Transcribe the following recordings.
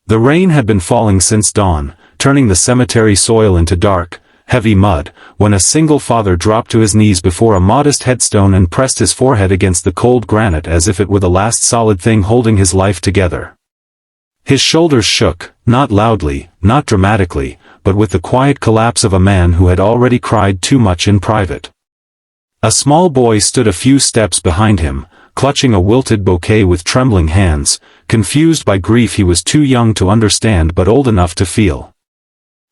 The rain had been falling since dawn, turning the cemetery soil into dark, heavy mud, when a single father dropped to his knees before a modest headstone and pressed his forehead against the cold granite as if it were the last solid thing holding his life together. His shoulders shook, not loudly, not dramatically, but with the quiet collapse of a man who had already cried too much in private. A small boy stood a few steps behind him, clutching a wilted bouquet with trembling hands, confused by grief he was too young to understand but old enough to feel.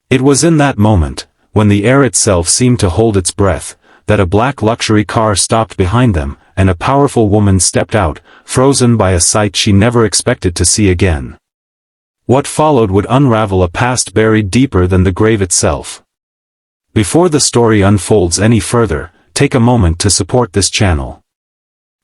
It was in that moment, when the air itself seemed to hold its breath, that a black luxury car stopped behind them, and a powerful woman stepped out, frozen by a sight she never expected to see again. What followed would unravel a past buried deeper than the grave itself. Before the story unfolds any further, take a moment to support this channel.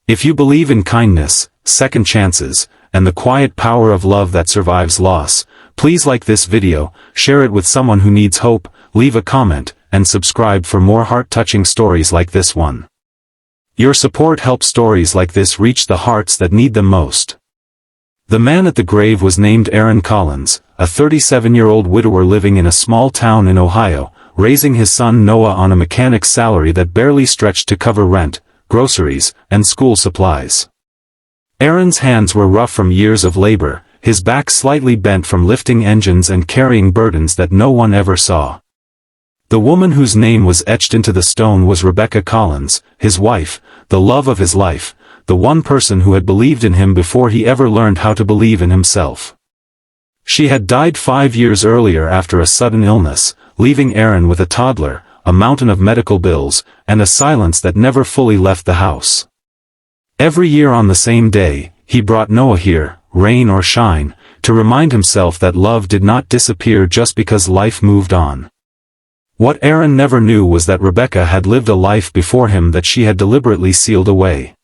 If you believe in kindness, second chances, and the quiet power of love that survives loss, please like this video, share it with someone who needs hope, leave a comment, and subscribe for more heart-touching stories like this one. Your support helps stories like this reach the hearts that need them most. The man at the grave was named Aaron Collins, a 37-year-old widower living in a small town in Ohio, raising his son Noah on a mechanic's salary that barely stretched to cover rent, groceries, and school supplies. Aaron's hands were rough from years of labor, his back slightly bent from lifting engines and carrying burdens that no one ever saw. The woman whose name was etched into the stone was Rebecca Collins, his wife, the love of his life, the one person who had believed in him before he ever learned how to believe in himself. She had died 5 years earlier after a sudden illness, leaving Aaron with a toddler, a mountain of medical bills, and a silence that never fully left the house. Every year on the same day, he brought Noah here, rain or shine, to remind himself that love did not disappear just because life moved on. What Aaron never knew was that Rebecca had lived a life before him that she had deliberately sealed away.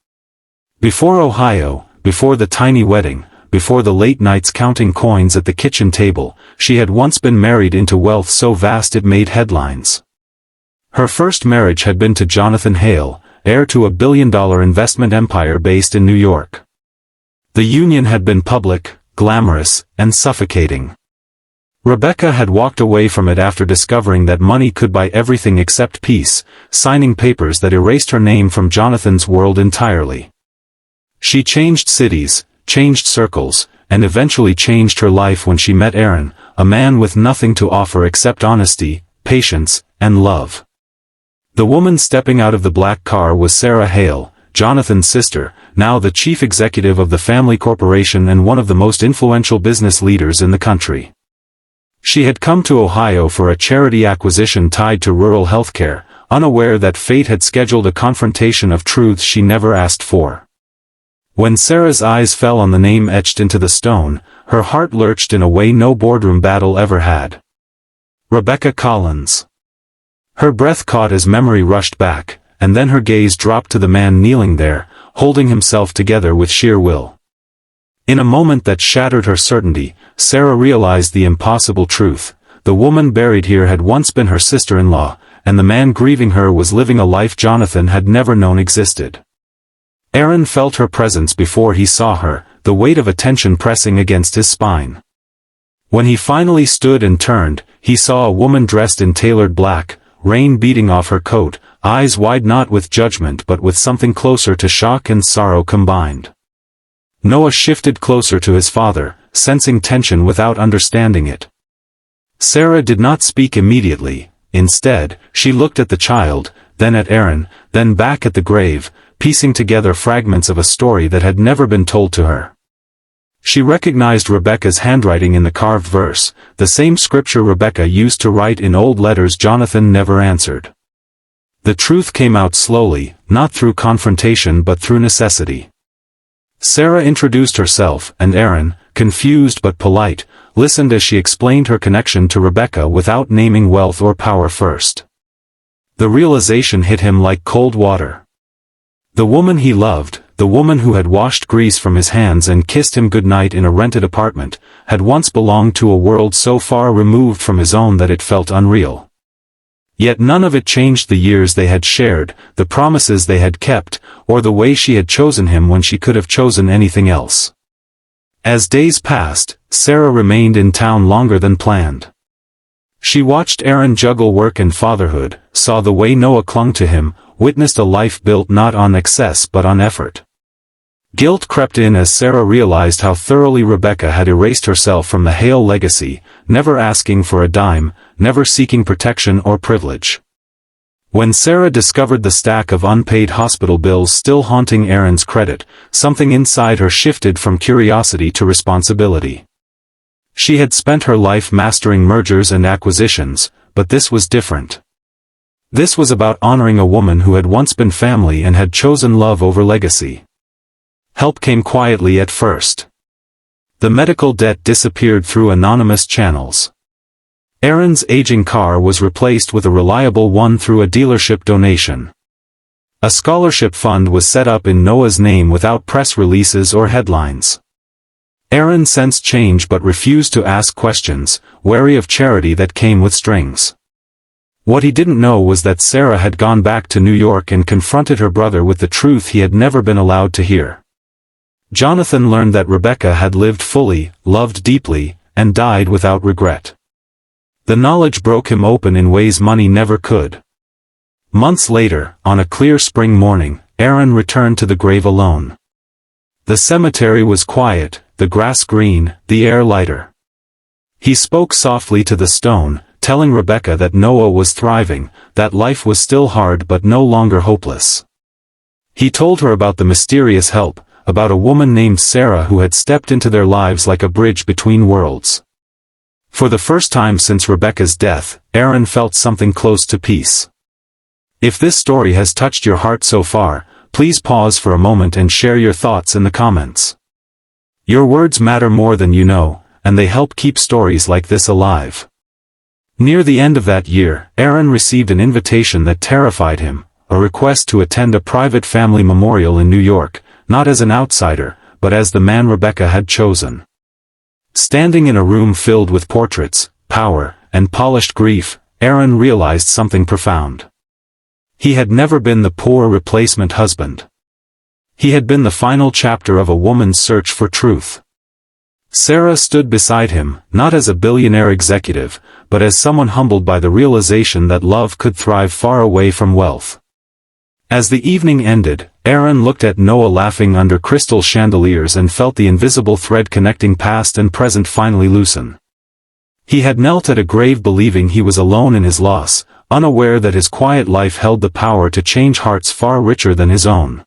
Before Ohio, before the tiny wedding, before the late nights counting coins at the kitchen table, she had once been married into wealth so vast it made headlines. Her first marriage had been to Jonathan Hale, heir to a billion-dollar investment empire based in New York. The union had been public, glamorous, and suffocating. Rebecca had walked away from it after discovering that money could buy everything except peace, signing papers that erased her name from Jonathan's world entirely. She changed cities, changed circles, and eventually changed her life when she met Aaron, a man with nothing to offer except honesty, patience, and love. The woman stepping out of the black car was Sarah Hale, Jonathan's sister, now the chief executive of the family corporation and one of the most influential business leaders in the country. She had come to Ohio for a charity acquisition tied to rural healthcare, unaware that fate had scheduled a confrontation of truths she never asked for. When Sarah's eyes fell on the name etched into the stone, her heart lurched in a way no boardroom battle ever had. Rebecca Collins. Her breath caught as memory rushed back, and then her gaze dropped to the man kneeling there, holding himself together with sheer will. In a moment that shattered her certainty, Sarah realized the impossible truth. The woman buried here had once been her sister-in-law, and the man grieving her was living a life Jonathan had never known existed. Aaron felt her presence before he saw her, the weight of attention pressing against his spine. When he finally stood and turned, he saw a woman dressed in tailored black, rain beating off her coat, eyes wide not with judgment but with something closer to shock and sorrow combined. Noah shifted closer to his father, sensing tension without understanding it. Sarah did not speak immediately. Instead, she looked at the child, then at Aaron, then back at the grave, piecing together fragments of a story that had never been told to her. She recognized Rebecca's handwriting in the carved verse, the same scripture Rebecca used to write in old letters Jonathan never answered. The truth came out slowly, not through confrontation but through necessity. Sarah introduced herself, and Aaron, confused but polite, listened as she explained her connection to Rebecca without naming wealth or power first. The realization hit him like cold water. The woman he loved, the woman who had washed grease from his hands and kissed him goodnight in a rented apartment, had once belonged to a world so far removed from his own that it felt unreal. Yet none of it changed the years they had shared, the promises they had kept, or the way she had chosen him when she could have chosen anything else. As days passed, Sarah remained in town longer than planned. She watched Aaron juggle work and fatherhood, saw the way Noah clung to him, witnessed a life built not on excess but on effort. Guilt crept in as Sarah realized how thoroughly Rebecca had erased herself from the Hale legacy, never asking for a dime, never seeking protection or privilege. When Sarah discovered the stack of unpaid hospital bills still haunting Aaron's credit, something inside her shifted from curiosity to responsibility. She had spent her life mastering mergers and acquisitions, but this was different. This was about honoring a woman who had once been family and had chosen love over legacy. Help came quietly at first. The medical debt disappeared through anonymous channels. Aaron's aging car was replaced with a reliable one through a dealership donation. A scholarship fund was set up in Noah's name without press releases or headlines. Aaron sensed change but refused to ask questions, wary of charity that came with strings. What he didn't know was that Sarah had gone back to New York and confronted her brother with the truth he had never been allowed to hear. Jonathan learned that Rebecca had lived fully, loved deeply, and died without regret. The knowledge broke him open in ways money never could. Months later, on a clear spring morning, Aaron returned to the grave alone. The cemetery was quiet, the grass green, the air lighter. He spoke softly to the stone, telling Rebecca that Noah was thriving, that life was still hard but no longer hopeless. He told her about the mysterious help, about a woman named Sarah who had stepped into their lives like a bridge between worlds. For the first time since Rebecca's death, Aaron felt something close to peace. If this story has touched your heart so far, please pause for a moment and share your thoughts in the comments. Your words matter more than you know, and they help keep stories like this alive. Near the end of that year, Aaron received an invitation that terrified him, a request to attend a private family memorial in New York, not as an outsider, but as the man Rebecca had chosen. Standing in a room filled with portraits, power, and polished grief, Aaron realized something profound. He had never been the poor replacement husband. He had been the final chapter of a woman's search for truth. Sarah stood beside him, not as a billionaire executive, but as someone humbled by the realization that love could thrive far away from wealth. As the evening ended, Aaron looked at Noah laughing under crystal chandeliers and felt the invisible thread connecting past and present finally loosen. He had knelt at a grave believing he was alone in his loss, unaware that his quiet life held the power to change hearts far richer than his own.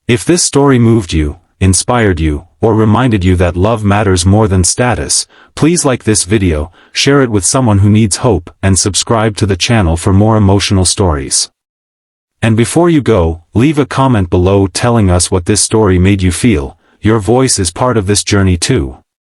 If this story moved you, inspired you, or reminded you that love matters more than status, please like this video, share it with someone who needs hope, and subscribe to the channel for more emotional stories. And before you go, leave a comment below telling us what this story made you feel. Your voice is part of this journey too.